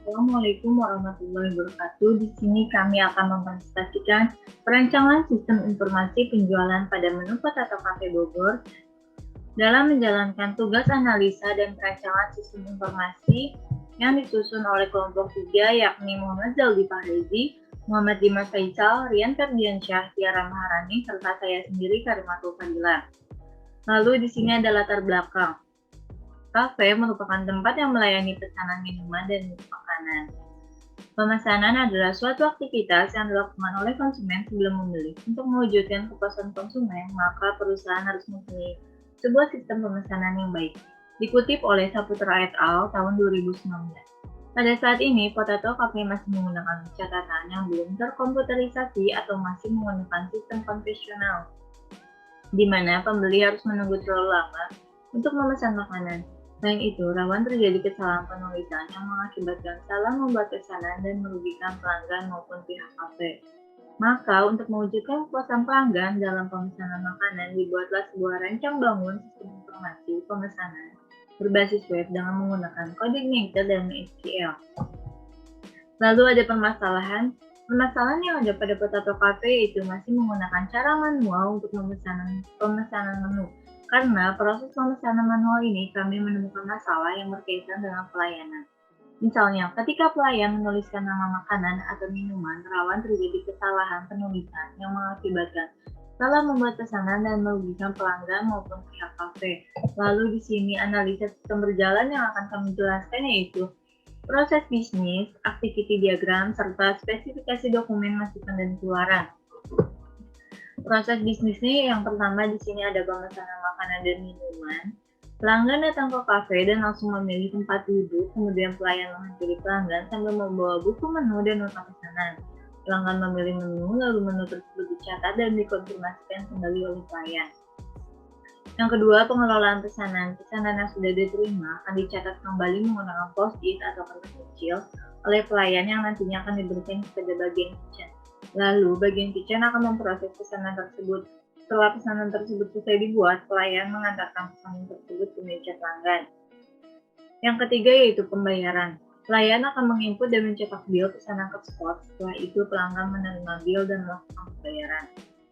Assalamualaikum warahmatullahi wabarakatuh. Di sini kami akan mempresentasikan perancangan sistem informasi penjualan pada menu Kota atau Kafe Bogor dalam menjalankan tugas analisa dan perancangan sistem informasi yang disusun oleh kelompok 3, yakni Muhammad Zaldi Fahrezi, Muhammad Dimas Faisal, Rian Ferdiansyah, Tiara Maharani, serta saya sendiri Karimatul Fadila. Lalu di sini ada latar belakang. Kafe merupakan tempat yang melayani pesanan minuman dan makanan. Pemesanan adalah suatu aktivitas yang dilakukan oleh konsumen sebelum membeli. Untuk mewujudkan kepuasan konsumen, maka perusahaan harus mempunyai sebuah sistem pemesanan yang baik. Dikutip oleh Saputra et al. Tahun 2019. Pada saat ini, Potato Cafe masih menggunakan catatan yang belum terkomputerisasi atau masih menggunakan sistem konvensional, di mana pembeli harus menunggu terlalu lama untuk memesan makanan. Selain itu, rawan terjadi kesalahan penulisan yang mengakibatkan salah membuat pesanan dan merugikan pelanggan maupun pihak kafe. Maka, untuk mewujudkan kepuasan pelanggan dalam pemesanan makanan, dibuatlah sebuah rancang bangun sistem informasi pemesanan berbasis web dengan menggunakan kode igniter dan SQL. Lalu ada permasalahan yang ada pada Potato Cafe yaitu masih menggunakan cara manual untuk pemesanan menu. Karena proses pemesanan manual ini, kami menemukan masalah yang berkaitan dengan pelayanan. Misalnya, ketika pelayan menuliskan nama makanan atau minuman, rawan terjadi kesalahan penulisan yang mengakibatkan salah membuat pesanan dan merugikan pelanggan maupun pihak kafe. Lalu di sini analisa sistem berjalan yang akan kami jelaskan yaitu proses bisnis, activity diagram, serta spesifikasi dokumen masukan dan keluaran. Proses bisnisnya yang pertama di sini ada pemesanan makanan dan minuman. Pelanggan datang ke kafe dan langsung memilih tempat duduk, kemudian pelayan menghampiri pelanggan sambil membawa buku menu dan nota pesanan. Pelanggan memilih menu, lalu menu tersebut dicatat dan dikonfirmasikan kembali oleh pelayan. Yang kedua, pengelolaan pesanan. Pesanan yang sudah diterima akan dicatat kembali menggunakan post-it atau kertas kecil oleh pelayan yang nantinya akan diberikan kepada bagian kitchen. Lalu, bagian kitchen akan memproses pesanan tersebut. Setelah pesanan tersebut selesai dibuat, pelayan mengantarkan pesanan tersebut ke meja pelanggan. Yang ketiga yaitu pembayaran. Pelayan akan menginput dan mencetak bil pesanan ke spot. Setelah itu, pelanggan menerima bil dan melakukan pembayaran.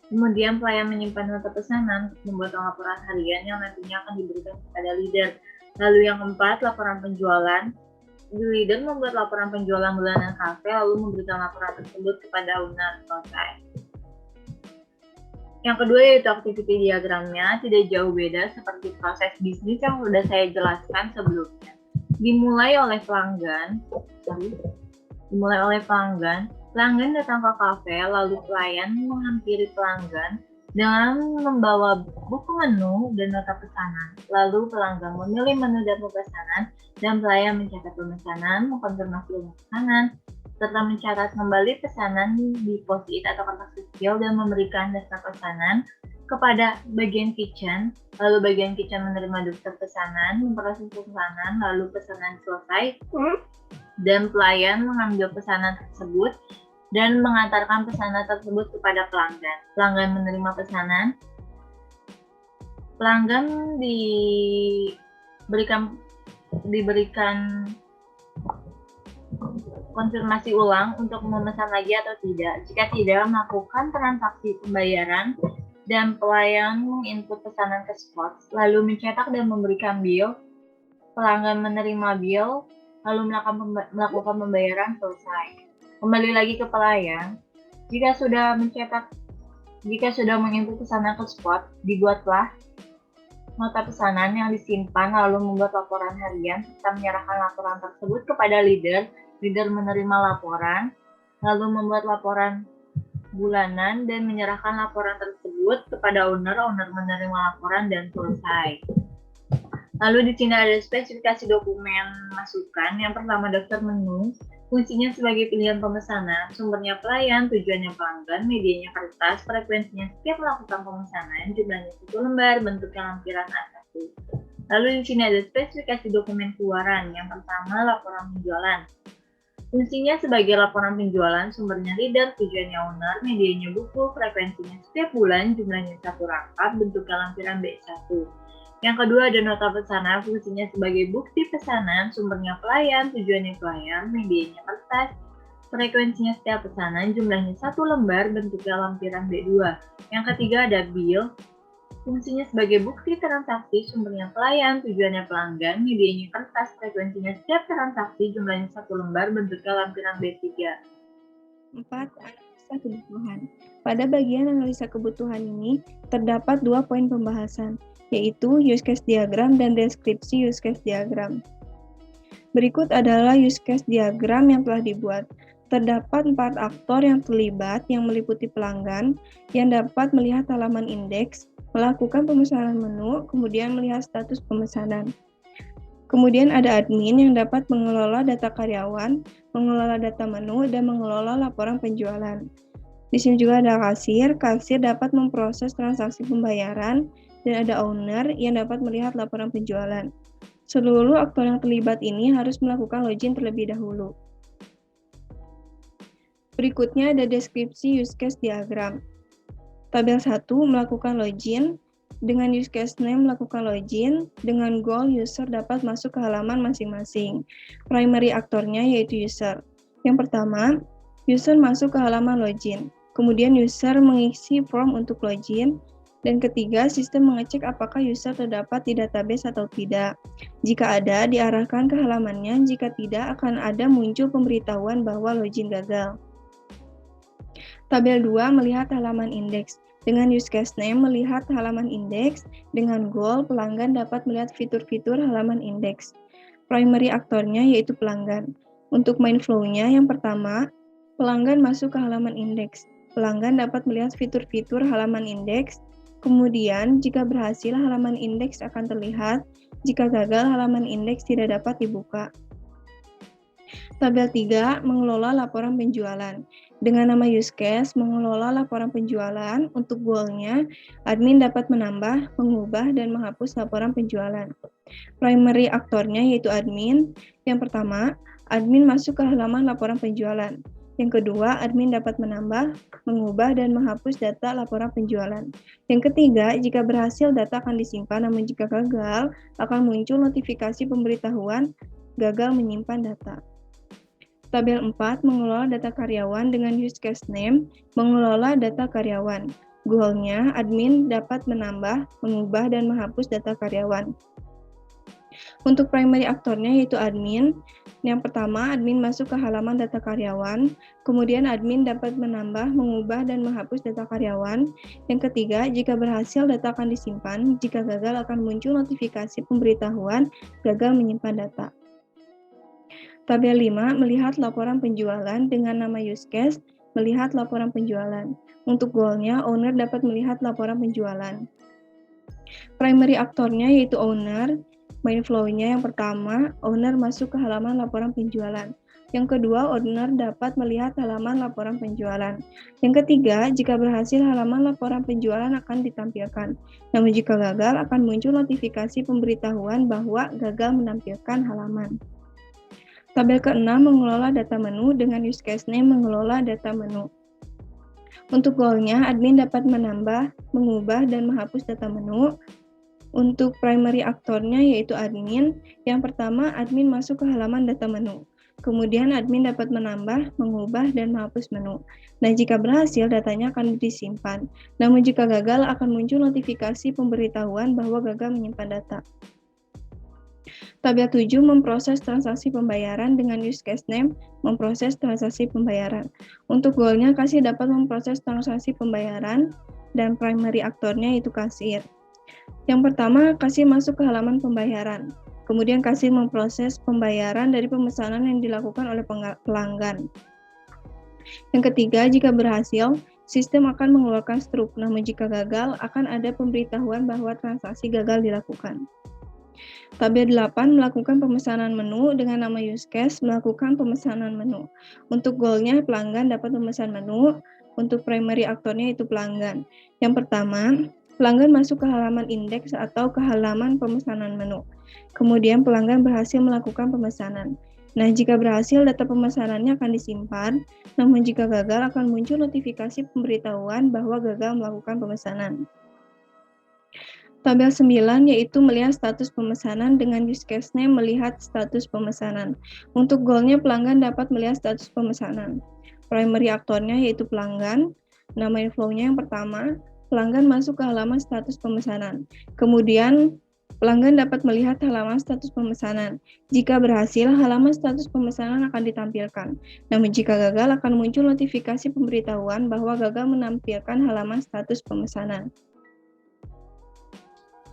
Kemudian, pelayan menyimpan nota pesanan untuk membuat laporan harian yang nantinya akan diberikan kepada leader. Lalu yang keempat, laporan penjualan. Leader membuat laporan penjualan bulanan kafe lalu memberikan laporan tersebut kepada owner selesai. Yang kedua yaitu activity diagramnya, tidak jauh beda seperti proses bisnis yang sudah saya jelaskan sebelumnya. Dimulai oleh pelanggan datang ke kafe, lalu pelayan menghampiri pelanggan dengan membawa buku menu dan nota pesanan. Lalu pelanggan memilih menu dan pesanan, dan pelayan mencatat pemesanan, mengkonfirmasi pesanan, serta mencatat kembali pesanan di post-it atau kertas kecil dan memberikan daftar pesanan kepada bagian kitchen. Lalu bagian kitchen menerima daftar pesanan, memproses pesanan, lalu pesanan selesai, dan pelayan mengambil pesanan tersebut dan mengantarkan pesanan tersebut kepada pelanggan. Pelanggan menerima pesanan. Pelanggan diberikan konfirmasi ulang untuk memesan lagi atau tidak. Jika tidak, melakukan transaksi pembayaran dan pelayan menginput pesanan ke spot, lalu mencetak dan memberikan bil. Pelanggan menerima bil, lalu melakukan pembayaran selesai. Kembali lagi ke pelayan. Jika sudah menginput pesanan ke spot, dibuatlah nota pesanan yang disimpan lalu membuat laporan harian serta menyerahkan laporan tersebut kepada leader. Leader menerima laporan, lalu membuat laporan bulanan dan menyerahkan laporan tersebut kepada owner. Owner menerima laporan dan selesai. Lalu di sini ada spesifikasi dokumen masukan. Yang pertama daftar menu. Fungsinya sebagai pilihan pemesanan, sumbernya pelayan, tujuannya pelanggan, medianya kertas, frekuensinya setiap melakukan pemesanan, jumlahnya 1 lembar, bentuknya lampiran A1. Lalu di sini ada spesifikasi dokumen keluaran. Yang pertama, laporan penjualan. Fungsinya sebagai laporan penjualan, sumbernya leader, tujuannya owner, medianya buku, frekuensinya setiap bulan, jumlahnya satu rangkap, bentuknya lampiran B1. Yang kedua ada nota pesanan, fungsinya sebagai bukti pesanan, sumbernya pelayan, tujuannya pelayan, medianya kertas, frekuensinya setiap pesanan, jumlahnya satu lembar, bentuknya lampiran B2. Yang ketiga ada bill, fungsinya sebagai bukti transaksi, sumbernya pelayan, tujuannya pelanggan, medianya kertas, frekuensinya setiap transaksi, jumlahnya satu lembar, bentuknya lampiran B3. 4. Analisa kebutuhan. Pada bagian analisa kebutuhan ini, terdapat 2 poin pembahasan, yaitu use case diagram dan deskripsi use case diagram. Berikut adalah use case diagram yang telah dibuat. Terdapat 4 aktor yang terlibat yang meliputi pelanggan yang dapat melihat halaman indeks, melakukan pemesanan menu, kemudian melihat status pemesanan. Kemudian ada admin yang dapat mengelola data karyawan, mengelola data menu, dan mengelola laporan penjualan. Di sini juga ada kasir dapat memproses transaksi pembayaran, dan ada owner yang dapat melihat laporan penjualan. Seluruh aktor yang terlibat ini harus melakukan login terlebih dahulu. Berikutnya ada deskripsi use case diagram. Tabel 1 melakukan login, dengan use case name melakukan login, dengan goal user dapat masuk ke halaman masing-masing. Primary aktornya yaitu user. Yang pertama, user masuk ke halaman login. Kemudian user mengisi form untuk login. Dan ketiga, sistem mengecek apakah user terdapat di database atau tidak. Jika ada, diarahkan ke halamannya. Jika tidak, akan ada muncul pemberitahuan bahwa login gagal. Tabel 2 melihat halaman indeks. Dengan use case name melihat halaman indeks, dengan goal pelanggan dapat melihat fitur-fitur halaman indeks. Primary aktornya yaitu pelanggan. Untuk main flow-nya yang pertama, pelanggan masuk ke halaman indeks. Pelanggan dapat melihat fitur-fitur halaman indeks. Kemudian, jika berhasil halaman indeks akan terlihat, jika gagal halaman indeks tidak dapat dibuka. Tabel 3 mengelola laporan penjualan. Dengan nama use case mengelola laporan penjualan, untuk goal-nya, admin dapat menambah, mengubah, dan menghapus laporan penjualan. Primary aktornya yaitu admin. Yang pertama, admin masuk ke halaman laporan penjualan. Yang kedua, admin dapat menambah, mengubah, dan menghapus data laporan penjualan. Yang ketiga, jika berhasil data akan disimpan, namun jika gagal, akan muncul notifikasi pemberitahuan gagal menyimpan data. Tabel 4 mengelola data karyawan dengan use case name, mengelola data karyawan. Goal-nya, admin dapat menambah, mengubah, dan menghapus data karyawan. Untuk primary aktornya yaitu admin. Yang pertama, admin masuk ke halaman data karyawan. Kemudian admin dapat menambah, mengubah, dan menghapus data karyawan. Yang ketiga, jika berhasil data akan disimpan. Jika gagal akan muncul notifikasi pemberitahuan gagal menyimpan data. Tabel 5 melihat laporan penjualan dengan nama use case, melihat laporan penjualan. Untuk goal-nya, owner dapat melihat laporan penjualan. Primary aktornya yaitu owner. Main flow-nya yang pertama, owner masuk ke halaman laporan penjualan. Yang kedua, owner dapat melihat halaman laporan penjualan. Yang ketiga, jika berhasil halaman laporan penjualan akan ditampilkan. Namun jika gagal, akan muncul notifikasi pemberitahuan bahwa gagal menampilkan halaman. Tabel ke-6 mengelola data menu dengan use case name mengelola data menu. Untuk goal-nya, admin dapat menambah, mengubah, dan menghapus data menu. Untuk primary aktornya yaitu admin. Yang pertama, admin masuk ke halaman data menu. Kemudian admin dapat menambah, mengubah, dan menghapus menu. Nah, jika berhasil, datanya akan disimpan. Namun jika gagal, akan muncul notifikasi pemberitahuan bahwa gagal menyimpan data. Tabel 7 memproses transaksi pembayaran dengan use case name memproses transaksi pembayaran. Untuk goal-nya, kasir dapat memproses transaksi pembayaran dan primary aktornya itu kasir. Yang pertama, kasir masuk ke halaman pembayaran. Kemudian kasir memproses pembayaran dari pemesanan yang dilakukan oleh pelanggan. Yang ketiga, jika berhasil, sistem akan mengeluarkan struk. Namun jika gagal, akan ada pemberitahuan bahwa transaksi gagal dilakukan. Tabel 8 melakukan pemesanan menu dengan nama use case melakukan pemesanan menu. Untuk goal-nya pelanggan dapat memesan menu. Untuk primary aktornya itu pelanggan. Yang pertama, pelanggan masuk ke halaman indeks atau ke halaman pemesanan menu. Kemudian pelanggan berhasil melakukan pemesanan. Nah, jika berhasil, data pemesanannya akan disimpan, namun jika gagal akan muncul notifikasi pemberitahuan bahwa gagal melakukan pemesanan. Tabel 9 yaitu melihat status pemesanan dengan use case name melihat status pemesanan. Untuk goalnya pelanggan dapat melihat status pemesanan. Primary aktornya yaitu pelanggan, nama inflow-nya yang pertama, pelanggan masuk ke halaman status pemesanan. Kemudian pelanggan dapat melihat halaman status pemesanan. Jika berhasil, halaman status pemesanan akan ditampilkan. Namun jika gagal akan muncul notifikasi pemberitahuan bahwa gagal menampilkan halaman status pemesanan.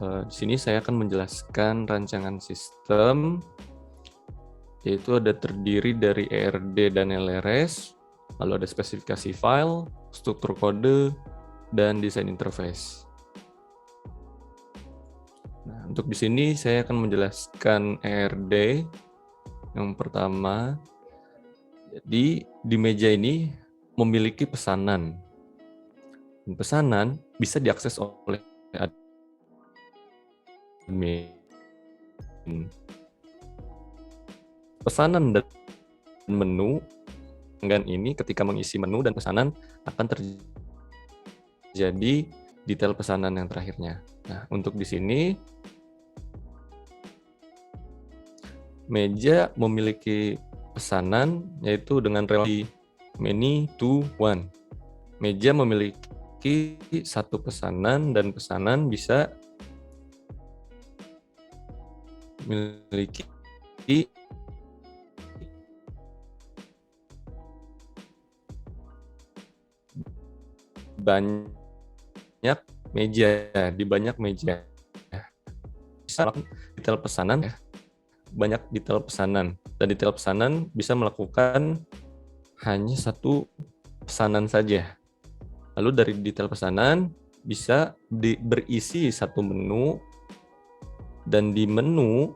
Di sini saya akan menjelaskan rancangan sistem, yaitu ada terdiri dari ERD dan LRS, lalu ada spesifikasi file, struktur kode, dan desain interface. Nah, untuk di sini saya akan menjelaskan ERD. Yang pertama, jadi di meja ini memiliki pesanan. Dan pesanan bisa diakses oleh admin. Pesanan dan menu pelanggan ini ketika mengisi menu dan pesanan akan terjadi detail pesanan yang terakhirnya. Nah, untuk di sini meja memiliki pesanan yaitu dengan relasi many to one. Meja memiliki satu pesanan dan pesanan bisa memiliki banyak meja, di banyak meja. Bisa detail pesanan ya, banyak detail pesanan, dan detail pesanan bisa melakukan hanya satu pesanan saja. Lalu dari detail pesanan bisa berisi satu menu, dan di menu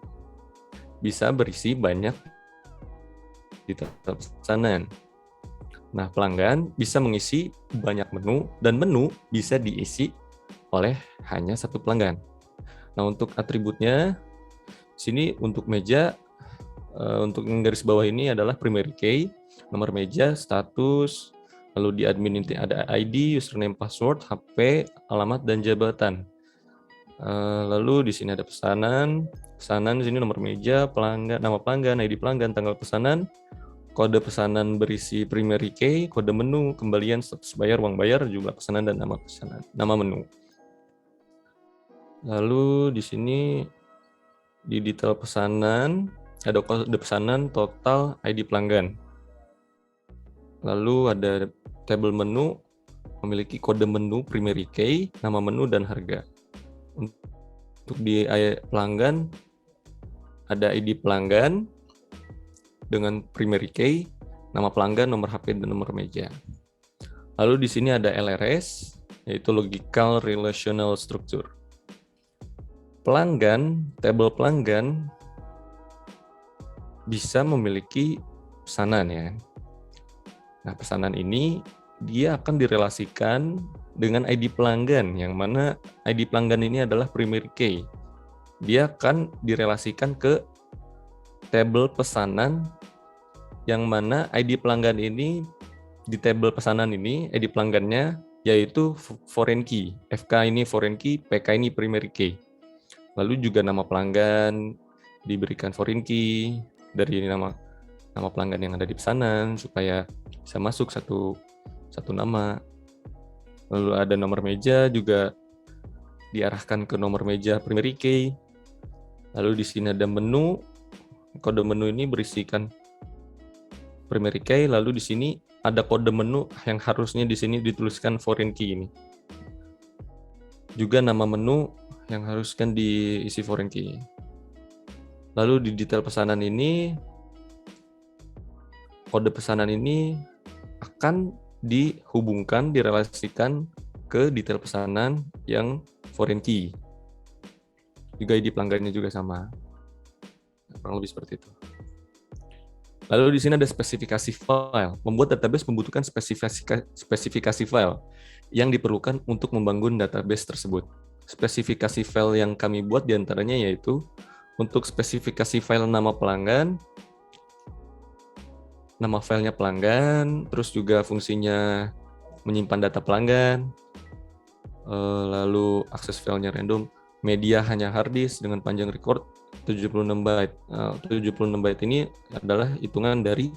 bisa berisi banyak detail pesanan. Nah, pelanggan bisa mengisi banyak menu, dan menu bisa diisi oleh hanya satu pelanggan. Nah, untuk atributnya, sini untuk meja, untuk yang garis bawah ini adalah primary key, nomor meja, status, lalu di admin ini ada ID, username, password, HP, alamat, dan jabatan. Lalu di sini ada pesanan di sini nomor meja, pelanggan, nama pelanggan, ID pelanggan, tanggal pesanan, kode pesanan berisi primary key, kode menu, kembalian, status bayar, uang bayar, jumlah pesanan, dan nama pesanan, nama menu. Lalu di sini di detail pesanan ada kode pesanan, total, ID pelanggan. Lalu ada tabel menu memiliki kode menu primary key, nama menu, dan harga. Untuk di pelanggan ada ID pelanggan dengan primary key, nama pelanggan, nomor HP, dan nomor meja. Lalu di sini ada LRS, yaitu Logical Relational Structure. Pelanggan, tabel pelanggan bisa memiliki pesanan ya. Nah, pesanan ini dia akan direlasikan dengan ID pelanggan, yang mana ID pelanggan ini adalah primary key. Dia akan direlasikan ke tabel pesanan, yang mana ID pelanggan ini di tabel pesanan ini, ID pelanggannya yaitu foreign key. FK ini foreign key, PK ini primary key. Lalu juga nama pelanggan diberikan foreign key dari nama pelanggan yang ada di pesanan supaya bisa masuk satu nama. Lalu ada nomor meja juga diarahkan ke nomor meja primary key. Lalu di sini ada menu. Kode menu ini berisikan primary key. Lalu di sini ada kode menu yang harusnya di sini dituliskan foreign key ini. Juga nama menu yang haruskan diisi foreign key. Lalu di detail pesanan ini, kode pesanan ini akan dihubungkan, direlasikan ke detail pesanan yang foreign key. Juga ID pelanggannya juga sama. Kurang lebih seperti itu. Lalu di sini ada spesifikasi file. Membuat database membutuhkan spesifikasi file yang diperlukan untuk membangun database tersebut. Spesifikasi file yang kami buat diantaranya yaitu untuk spesifikasi file nama pelanggan, nama filenya pelanggan, terus juga fungsinya menyimpan data pelanggan, lalu akses filenya random, media hanya hard disk dengan panjang record 76 byte. 76 byte ini adalah hitungan dari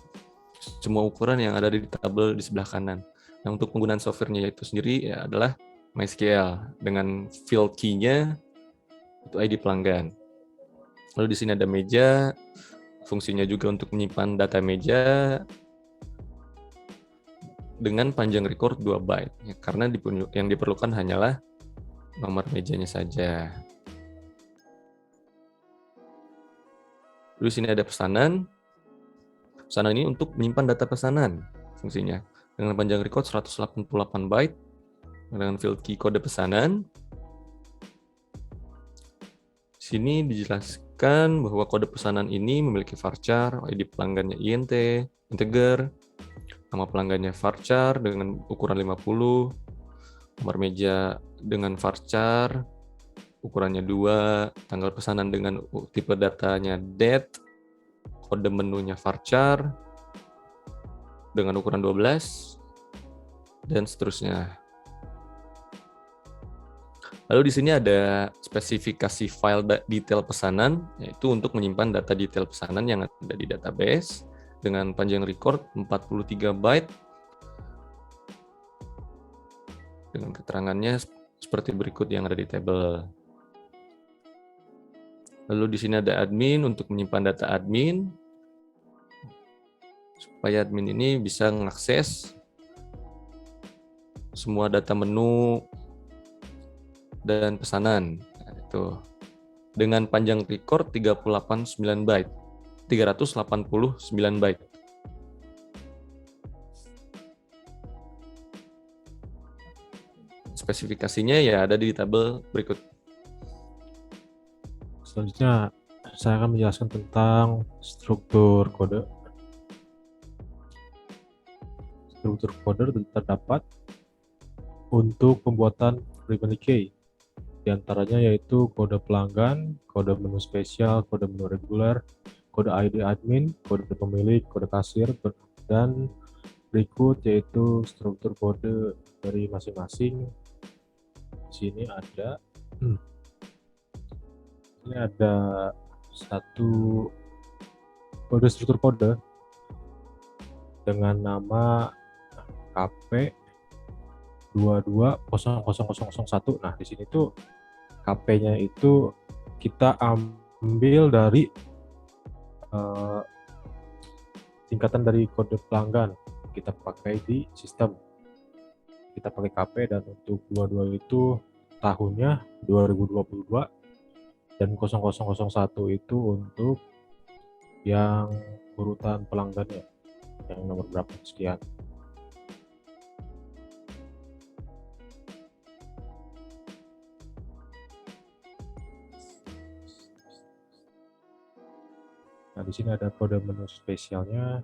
semua ukuran yang ada di tabel di sebelah kanan. Nah, untuk penggunaan softwarenya itu sendiri ya adalah MySQL dengan field key-nya itu ID pelanggan. Lalu di sini ada meja, fungsinya juga untuk menyimpan data meja dengan panjang record 2 byte, ya, karena yang diperlukan hanyalah nomor mejanya saja. Lalu di sini ada pesanan. Pesanan ini untuk menyimpan data pesanan fungsinya dengan panjang record 188 byte dengan field key kode pesanan. Di sini dijelaskan bahwa kode pesanan ini memiliki varchar, ID pelanggannya int, integer, nama pelanggannya varchar dengan ukuran 50, nomor meja dengan varchar, ukurannya 2, tanggal pesanan dengan tipe datanya date, kode menunya varchar dengan ukuran 12, dan seterusnya. Lalu di sini ada spesifikasi file detail pesanan, yaitu untuk menyimpan data detail pesanan yang ada di database dengan panjang record 43 byte dengan keterangannya seperti berikut yang ada di tabel. Lalu di sini ada admin untuk menyimpan data admin, supaya admin ini bisa mengakses semua data menu dan pesanan. Nah, itu dengan panjang record 389 byte. Spesifikasinya ya ada di tabel berikut. Selanjutnya saya akan menjelaskan tentang struktur kode. Struktur kode terdapat untuk pembuatan primary key. Di antaranya yaitu kode pelanggan, kode menu spesial, kode menu reguler, kode ID admin, kode pemilik, kode kasir, dan berikut yaitu struktur kode dari masing-masing. Di sini ada satu kode struktur kode dengan nama KP 220001. Nah, di sini tuh KP-nya itu kita ambil dari singkatan dari kode pelanggan. Kita pakai di sistem. Kita pakai KP, dan untuk 22 itu tahunnya 2022 dan 0001 itu untuk yang urutan pelanggannya, yang nomor berapa sekian. Nah, di sini ada kode menu spesialnya.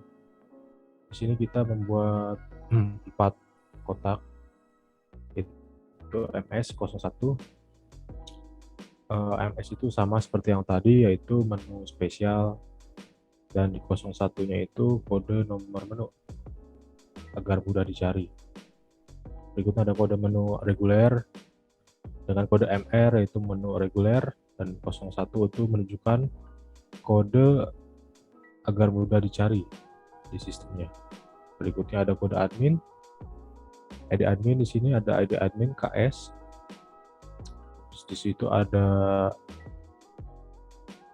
Di sini kita membuat 4 kotak. Itu MS01. MS itu sama seperti yang tadi, yaitu menu spesial, dan di 01-nya itu kode nomor menu agar mudah dicari. Berikutnya ada kode menu reguler dengan kode MR, yaitu menu reguler, dan 01 itu menunjukkan kode agar mudah dicari di sistemnya. Berikutnya ada kode admin. ID admin di sini ada ID admin KS. Terus di situ ada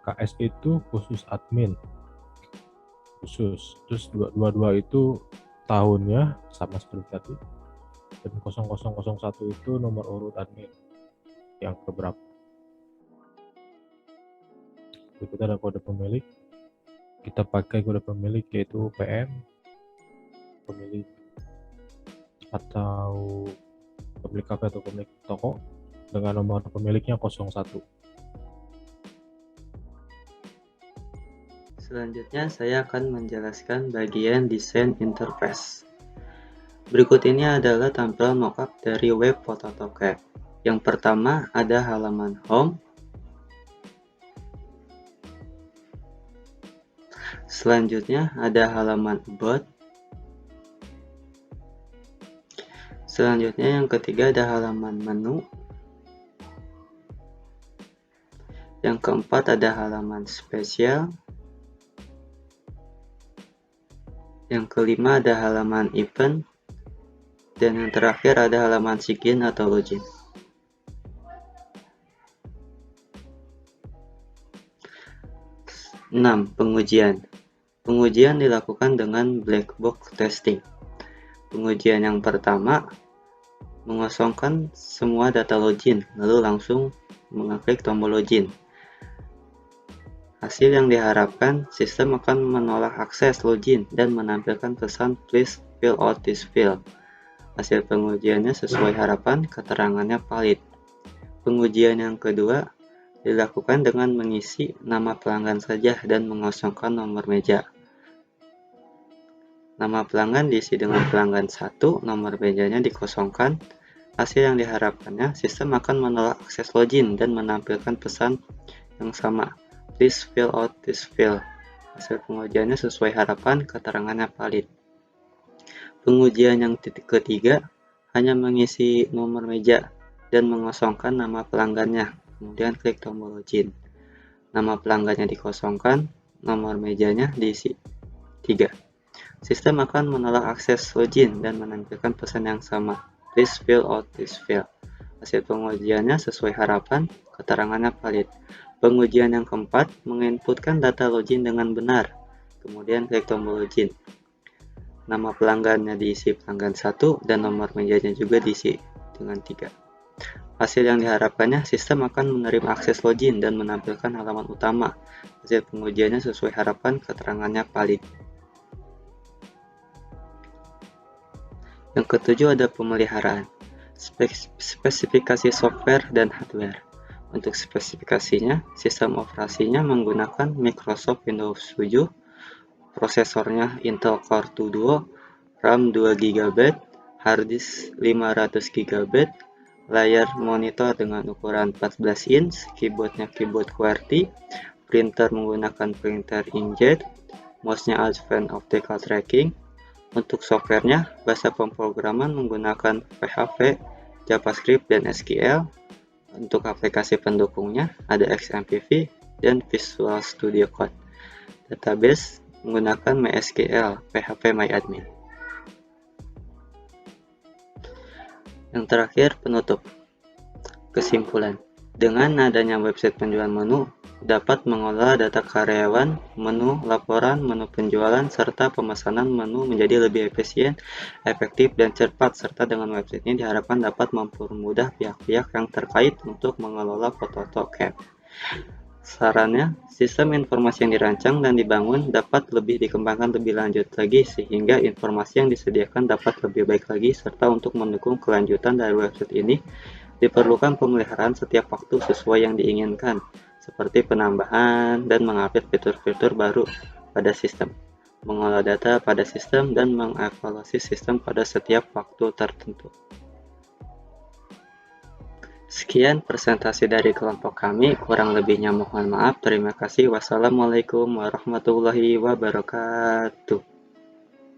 KS itu khusus admin. Khusus. Terus 22 itu tahunnya sama seperti tadi. Dan 0001 itu nomor urut admin yang keberapa. Berikutnya ada kode pemilik. Kita pakai kode pemilik yaitu PM, pemilik atau pemilik kafe atau pemilik toko, dengan nomor pemiliknya 01. Selanjutnya saya akan menjelaskan bagian desain interface. Berikut ini adalah tampilan mockup dari web Photocad. Yang pertama ada halaman home. Selanjutnya ada halaman About. Selanjutnya yang ketiga ada halaman Menu. Yang keempat ada halaman Spesial. Yang kelima ada halaman Event. Dan yang terakhir ada halaman Sign atau Login. Pengujian. Pengujian dilakukan dengan black box testing. Pengujian yang pertama, mengosongkan semua data login, lalu langsung mengklik tombol login. Hasil yang diharapkan, sistem akan menolak akses login dan menampilkan pesan please fill out this field. Hasil pengujiannya sesuai harapan, keterangannya valid. Pengujian yang kedua dilakukan dengan mengisi nama pelanggan saja dan mengosongkan nomor meja. Nama pelanggan diisi dengan pelanggan 1, nomor mejanya dikosongkan. Hasil yang diharapkannya, sistem akan menolak akses login dan menampilkan pesan yang sama. Please fill out this field. Hasil pengujiannya sesuai harapan, keterangannya valid. Pengujian yang ketiga, hanya mengisi nomor meja dan mengosongkan nama pelanggannya. Kemudian klik tombol login. Nama pelanggannya dikosongkan, nomor mejanya diisi 3. Sistem akan menolak akses login dan menampilkan pesan yang sama. Please fill out this field. Hasil pengujiannya sesuai harapan, keterangannya valid. Pengujian yang keempat, menginputkan data login dengan benar. Kemudian klik tombol login. Nama pelanggannya diisi pelanggan 1 dan nomor mejanya juga diisi dengan 3. Hasil yang diharapkannya, sistem akan menerima akses login dan menampilkan halaman utama. Hasil pengujiannya sesuai harapan, keterangannya valid. Yang ketujuh ada pemeliharaan, spesifikasi software dan hardware. Untuk spesifikasinya, sistem operasinya menggunakan Microsoft Windows 7, prosesornya Intel Core 2 Duo, RAM 2 GB, harddisk 500 GB, layar monitor dengan ukuran 14 inch, keyboardnya keyboard QWERTY, printer menggunakan printer inkjet, mouse-nya Advanced Optical Tracking. Untuk softwarenya, bahasa pemrograman menggunakan PHP, JavaScript, dan SQL. Untuk aplikasi pendukungnya, ada XMPP dan Visual Studio Code. Database menggunakan MySQL, PHP MyAdmin. Yang terakhir, penutup. Kesimpulan, dengan adanya website penjualan menu, dapat mengolah data karyawan, menu, laporan, menu penjualan, serta pemesanan menu menjadi lebih efisien, efektif, dan cepat, serta dengan website ini diharapkan dapat mempermudah pihak-pihak yang terkait untuk mengelola PhotoAutoCAD. Sarannya, sistem informasi yang dirancang dan dibangun dapat lebih dikembangkan lebih lanjut lagi sehingga informasi yang disediakan dapat lebih baik lagi, serta untuk mendukung kelanjutan dari website ini diperlukan pemeliharaan setiap waktu sesuai yang diinginkan, seperti penambahan dan mengupdate fitur-fitur baru pada sistem, mengolah data pada sistem, dan mengevaluasi sistem pada setiap waktu tertentu. Sekian presentasi dari kelompok kami, kurang lebihnya mohon maaf. Terima kasih. Wassalamualaikum warahmatullahi wabarakatuh.